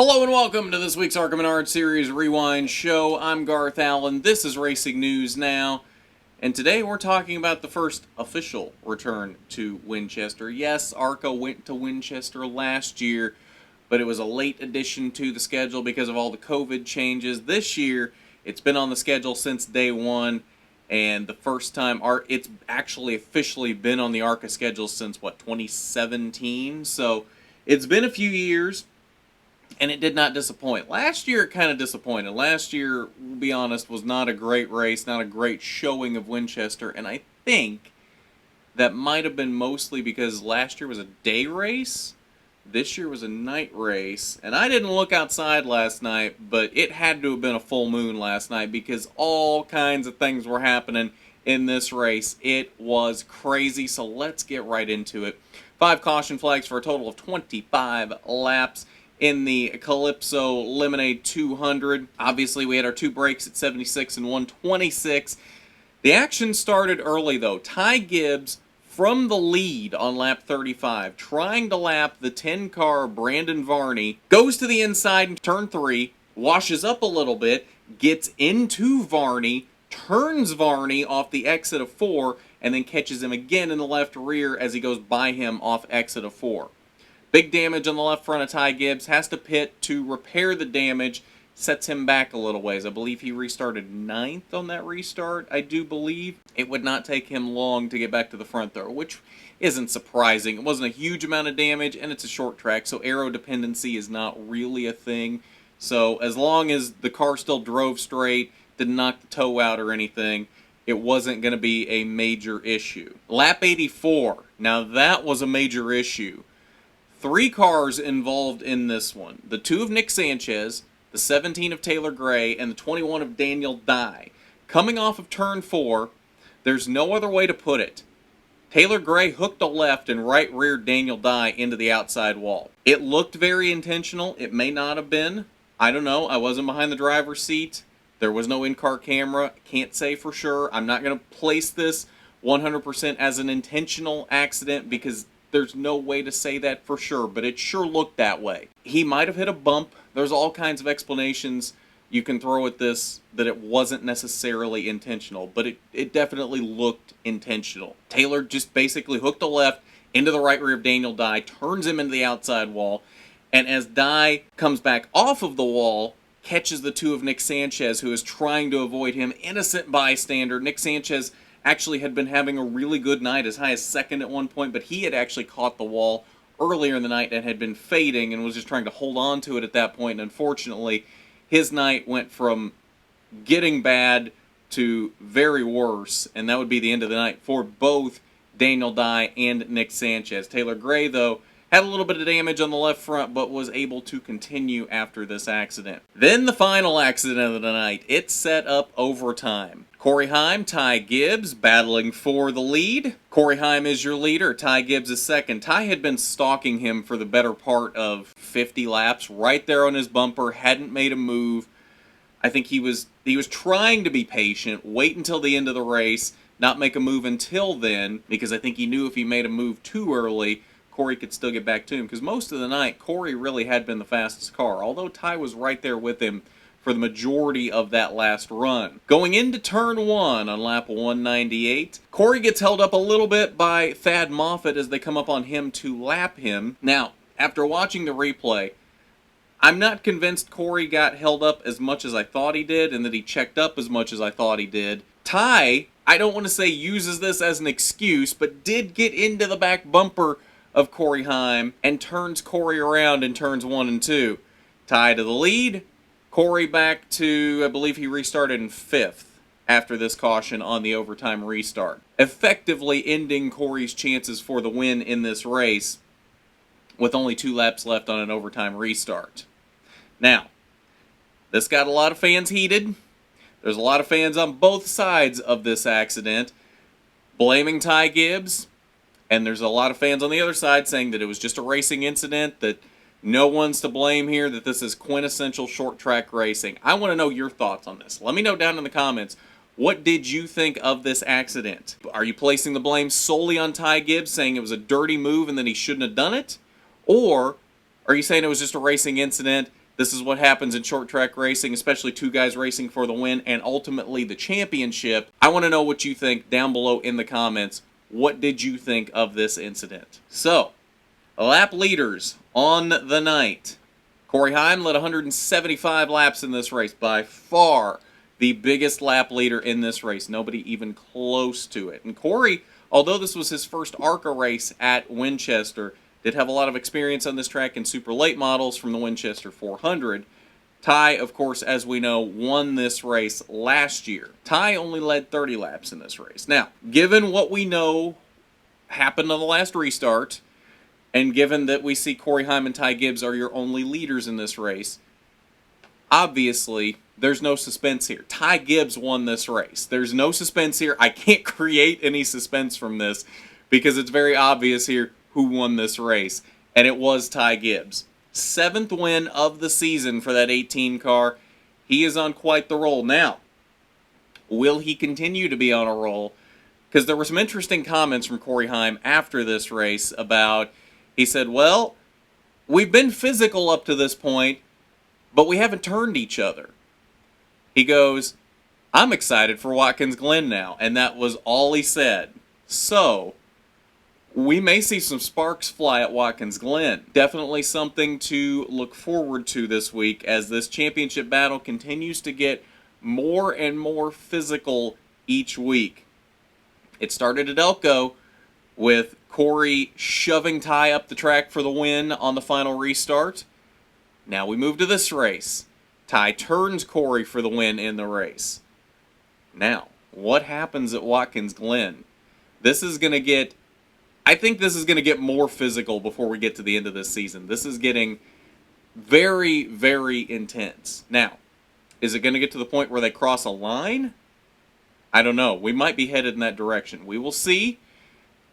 Hello and welcome to this week's ARCA Menard Series Rewind Show. I'm Garth Allen. This is Racing News Now. And today we're talking about the first official return to Winchester. Yes, ARCA went to Winchester last year, but it was a late addition to the schedule because of all the COVID changes. This year, it's been on the schedule since day one, and the first time it's actually officially been on the ARCA schedule since, 2017? So it's been a few years. And it did not disappoint. Last year, it kind of disappointed. Last year, we'll be honest, was not a great race, not a great showing of Winchester. And I think that might have been mostly because last year was a day race. This year was a night race. And I didn't look outside last night, but it had to have been a full moon last night because all kinds of things were happening in this race. It was crazy, so let's get right into it. 5 caution flags for a total of 25 laps. In the Calypso Lemonade 200. Obviously, we had our 2 breaks at 76 and 126. The action started early, though. Ty Gibbs from the lead on lap 35, trying to lap the 10-car Brandon Varney, goes to the inside in turn 3, washes up a little bit, gets into Varney, turns Varney off the exit of 4, and then catches him again in the left rear as he goes by him off exit of 4. Big damage on the left front of Ty Gibbs, has to pit to repair the damage, sets him back a little ways. I believe he restarted 9th on that restart, I do believe. It would not take him long to get back to the front though, which isn't surprising. It wasn't a huge amount of damage, and it's a short track, so aero dependency is not really a thing. So as long as the car still drove straight, didn't knock the toe out or anything, it wasn't going to be a major issue. Lap 84, now that was a major issue. 3 cars involved in this one. The 2 of Nick Sanchez, the 17 of Taylor Gray, and the 21 of Daniel Dye. Coming off of turn 4, there's no other way to put it. Taylor Gray hooked a left and right-reared Daniel Dye into the outside wall. It looked very intentional. It may not have been. I don't know. I wasn't behind the driver's seat. There was no in-car camera. Can't say for sure. I'm not going to place this 100% as an intentional accident because there's no way to say that for sure, but it sure looked that way. He might have hit a bump. There's all kinds of explanations you can throw at this that it wasn't necessarily intentional, but it definitely looked intentional. Taylor just basically hooked a left into the right rear of Daniel Dye, turns him into the outside wall, and as Dye comes back off of the wall, catches the 2 of Nick Sanchez, who is trying to avoid him. Innocent bystander. Nick Sanchez actually had been having a really good night, as high as 2nd at one point, but he had actually caught the wall earlier in the night and had been fading and was just trying to hold on to it at that point. And unfortunately, his night went from getting bad to very worse, and that would be the end of the night for both Daniel Dye and Nick Sanchez. Taylor Gray, though, had a little bit of damage on the left front, but was able to continue after this accident. Then the final accident of the night. It set up overtime. Corey Heim, Ty Gibbs battling for the lead. Corey Heim is your leader. Ty Gibbs is second. Ty had been stalking him for the better part of 50 laps, right there on his bumper, hadn't made a move. I think he was trying to be patient, wait until the end of the race, not make a move until then, because I think he knew if he made a move too early, Corey could still get back to him. Because most of the night, Corey really had been the fastest car, although Ty was right there with him for the majority of that last run. Going into turn 1 on lap 198, Corey gets held up a little bit by Thad Moffitt as they come up on him to lap him. Now, after watching the replay, I'm not convinced Corey got held up as much as I thought he did and that he checked up as much as I thought he did. Ty, I don't want to say uses this as an excuse, but did get into the back bumper of Corey Heim and turns Corey around in turns 1 and 2. Ty to the lead. Corey back to, I believe he restarted in 5th after this caution on the overtime restart. Effectively ending Corey's chances for the win in this race with only 2 laps left on an overtime restart. Now, this got a lot of fans heated. There's a lot of fans on both sides of this accident blaming Ty Gibbs, and there's a lot of fans on the other side saying that it was just a racing incident, that no one's to blame here, that this is quintessential short track racing. I want to know your thoughts on this. Let me know down in the comments. What did you think of this accident? Are you placing the blame solely on Ty Gibbs, saying it was a dirty move and that he shouldn't have done it? Or are you saying it was just a racing incident This is what happens in short track racing, especially two guys racing for the win and ultimately the championship. I want to know what you think down below in the comments. What did you think of this incident? So, lap leaders on the night. Corey Heim led 175 laps in this race, by far the biggest lap leader in this race. Nobody even close to it. And Corey, although this was his first ARCA race at Winchester, did have a lot of experience on this track in super late models from the Winchester 400. Ty, of course, as we know, won this race last year. Ty only led 30 laps in this race. Now, given what we know happened on the last restart, and given that we see Corey Heim and Ty Gibbs are your only leaders in this race, obviously, there's no suspense here. Ty Gibbs won this race. There's no suspense here. I can't create any suspense from this because it's very obvious here who won this race, and it was Ty Gibbs. 7th win of the season for that 18 car. He is on quite the roll. Now, will he continue to be on a roll? Because there were some interesting comments from Corey Heim after this race about, he said, well, we've been physical up to this point, but we haven't turned each other. He goes, I'm excited for Watkins Glen now, and that was all he said. So, we may see some sparks fly at Watkins Glen. Definitely something to look forward to this week as this championship battle continues to get more and more physical each week. It started at Elko with Corey shoving Ty up the track for the win on the final restart. Now we move to this race. Ty turns Corey for the win in the race. Now, what happens at Watkins Glen? I think this is going to get more physical before we get to the end of this season. This is getting very, very intense. Now, is it going to get to the point where they cross a line? I don't know. We might be headed in that direction. We will see.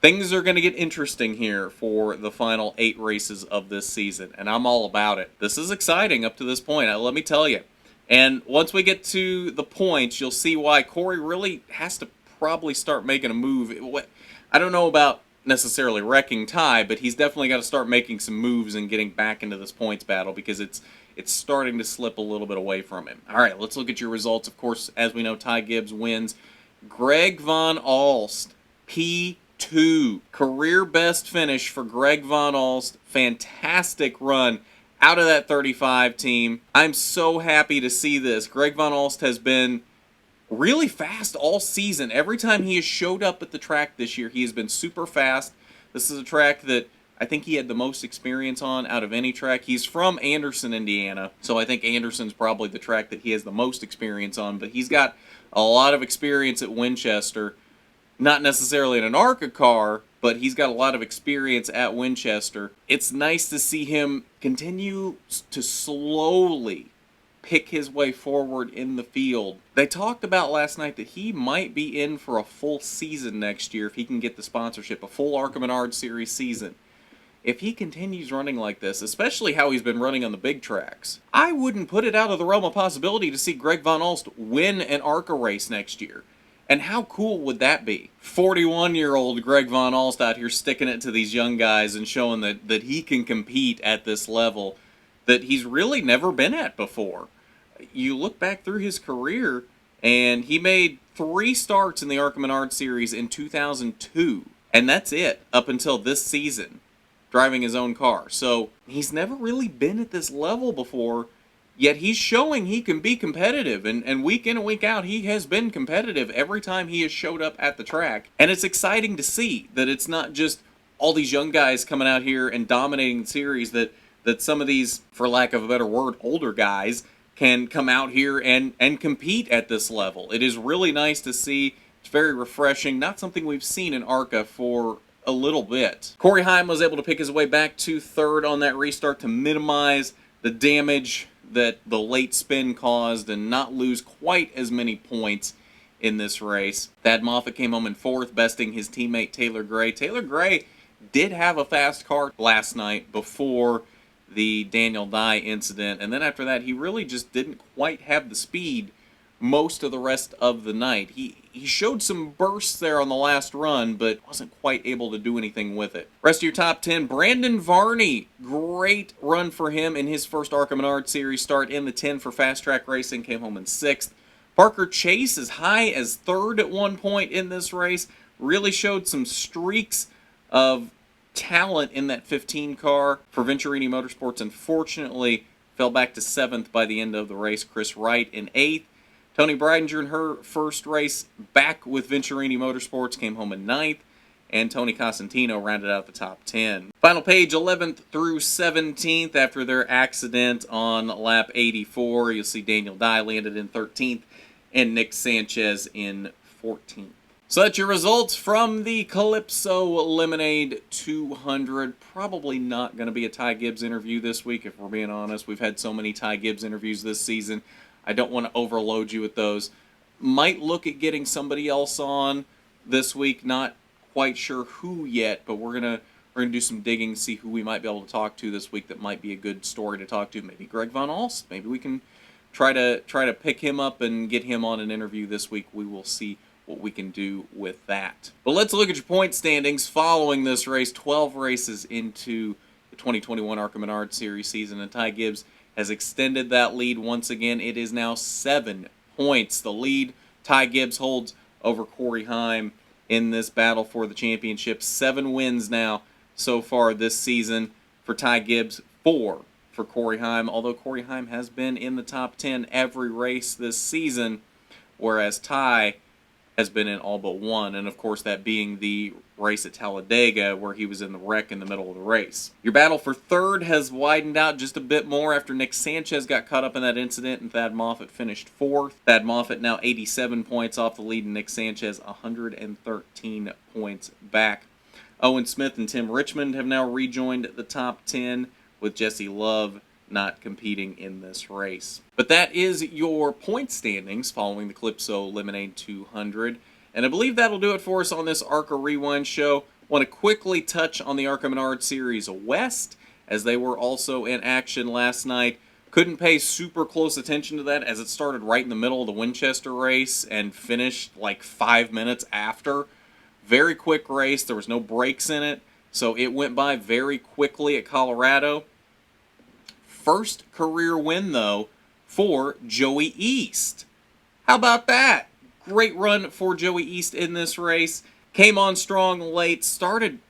Things are going to get interesting here for the final 8 races of this season, and I'm all about it. This is exciting up to this point, let me tell you. And once we get to the points, you'll see why Corey really has to probably start making a move. I don't know about necessarily wrecking Ty, but he's definitely got to start making some moves and getting back into this points battle because it's starting to slip a little bit away from him. All right, let's look at your results. Of course, as we know, Ty Gibbs wins. Greg Von Alst, P2. Career best finish for Greg Von Alst. Fantastic run out of that 35 team. I'm so happy to see this. Greg Von Alst has been really fast all season. Every time he has showed up at the track this year, he has been super fast. This is a track that I think he had the most experience on out of any track. He's from Anderson, Indiana, so I think Anderson's probably the track that he has the most experience on, but he's got a lot of experience at Winchester. Not necessarily in an ARCA car, but he's got a lot of experience at Winchester. It's nice to see him continue to slowly pick his way forward in the field. They talked about last night that he might be in for a full season next year if he can get the sponsorship, a full ARCA Menard Series season. If he continues running like this, especially how he's been running on the big tracks, I wouldn't put it out of the realm of possibility to see Greg Von Alst win an ARCA race next year. And how cool would that be? 41-year-old Greg Von Alst out here sticking it to these young guys and showing that he can compete at this level that he's really never been at before. You look back through his career, and he made 3 starts in the ARCA Menard Series in 2002. And that's it, up until this season, driving his own car. So he's never really been at this level before, yet he's showing he can be competitive. And week in and week out, he has been competitive every time he has showed up at the track. And it's exciting to see that it's not just all these young guys coming out here and dominating the series, that some of these, for lack of a better word, older guys can come out here and compete at this level. It is really nice to see. It's very refreshing. Not something we've seen in ARCA for a little bit. Corey Heim was able to pick his way back to 3rd on that restart to minimize the damage that the late spin caused and not lose quite as many points in this race. Thad Moffitt came home in 4th, besting his teammate Taylor Gray. Taylor Gray did have a fast car last night before the Daniel Dye incident, and then after that he really just didn't quite have the speed most of the rest of the night. He showed some bursts there on the last run, but wasn't quite able to do anything with it. Rest of your top 10, Brandon Varney. Great run for him in his first ARCA Menard Series start in the 10 for Fast Track Racing, came home in 6th. Parker Chase as high as 3rd at one point in this race. Really showed some streaks of talent in that 15 car for Venturini Motorsports. Unfortunately, fell back to 7th by the end of the race. Chris Wright in 8th. Tony Breidinger in her first race back with Venturini Motorsports came home in 9th. And Tony Cosentino rounded out the top 10. Final page, 11th through 17th after their accident on lap 84. You'll see Daniel Dye landed in 13th and Nick Sanchez in 14th. So that's your results from the Calypso Lemonade 200. Probably not going to be a Ty Gibbs interview this week, if we're being honest. We've had so many Ty Gibbs interviews this season. I don't want to overload you with those. Might look at getting somebody else on this week. Not quite sure who yet, but we're gonna do some digging, see who we might be able to talk to this week that might be a good story to talk to. Maybe Greg Von Alst. Maybe we can try to pick him up and get him on an interview this week. We will see what we can do with that. But let's look at your point standings following this race. 12 races into the 2021 ARCA Menard Series season, and Ty Gibbs has extended that lead once again. It is now 7 points. The lead Ty Gibbs holds over Corey Heim in this battle for the championship. 7 wins now so far this season for Ty Gibbs, 4 for Corey Heim, although Corey Heim has been in the top 10 every race this season, whereas Ty has been in all but one, and of course that being the race at Talladega where he was in the wreck in the middle of the race. Your battle for third has widened out just a bit more after Nick Sanchez got caught up in that incident and Thad Moffitt finished 4th. Thad Moffitt now 87 points off the lead and Nick Sanchez 113 points back. Owen Smith and Tim Richmond have now rejoined the top 10 with Jesse Love not competing in this race. But that is your point standings following the Calypso Lemonade 200. And I believe that'll do it for us on this ARCA Rewind show. Want to quickly touch on the ARCA Menard Series West, as they were also in action last night. Couldn't pay super close attention to that as it started right in the middle of the Winchester race and finished like 5 minutes after. Very quick race. There was no breaks in it, so it went by very quickly at Colorado. First career win, though, for Joey East. How about that? Great run for Joey East in this race. Came on strong late, started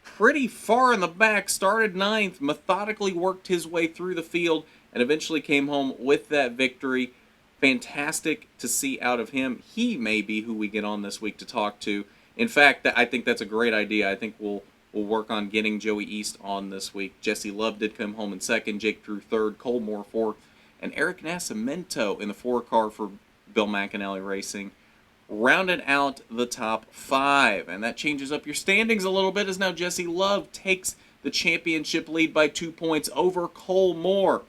pretty far in the back, started 9th, methodically worked his way through the field, and eventually came home with that victory. Fantastic to see out of him. He may be who we get on this week to talk to. In fact, I think that's a great idea. I think we'll work on getting Joey East on this week. Jesse Love did come home in 2nd, Jake Drew 3rd, Cole Moore 4th, and Eric Nascimento in the 4 car for Bill McAnally Racing rounded out the top 5. And that changes up your standings a little bit as now Jesse Love takes the championship lead by 2 points over Cole Moore.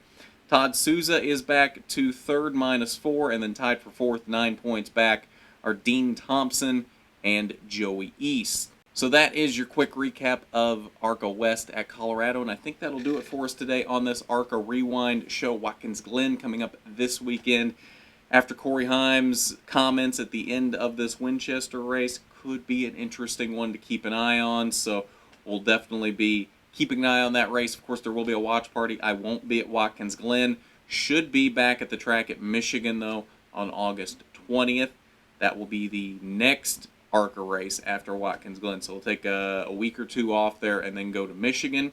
Todd Souza is back to 3rd -4, and then tied for 4th, 9 points back, are Dean Thompson and Joey East. So that is your quick recap of ARCA West at Colorado, and I think that'll do it for us today on this ARCA Rewind show. Watkins Glen coming up this weekend. After Corey Heim's comments at the end of this Winchester race, could be an interesting one to keep an eye on, so we'll definitely be keeping an eye on that race. Of course, there will be a watch party. I won't be at Watkins Glen. Should be back at the track at Michigan, though, on August 20th. That will be the next ARCA race after Watkins Glen. So we'll take a week or 2 off there and then go to Michigan.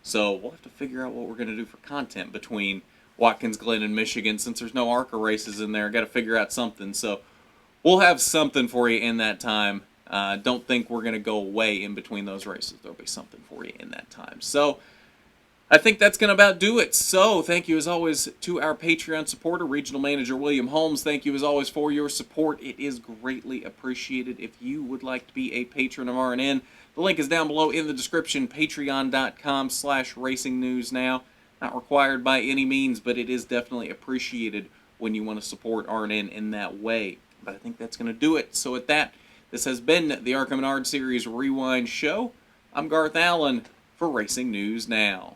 So we'll have to figure out what we're going to do for content between Watkins Glen and Michigan. Since there's no ARCA races in there, got to figure out something. So we'll have something for you in that time. Don't think we're going to go away in between those races. There'll be something for you in that time. So I think that's going to about do it. So thank you as always to our Patreon supporter, Regional Manager William Holmes. Thank you as always for your support. It is greatly appreciated. If you would like to be a patron of RNN, the link is down below in the description, patreon.com/racingnewsnow. Not required by any means, but it is definitely appreciated when you want to support RNN in that way. But I think that's going to do it. So with that, this has been the ARCA Menard Series Rewind Show. I'm Garth Allen for Racing News Now.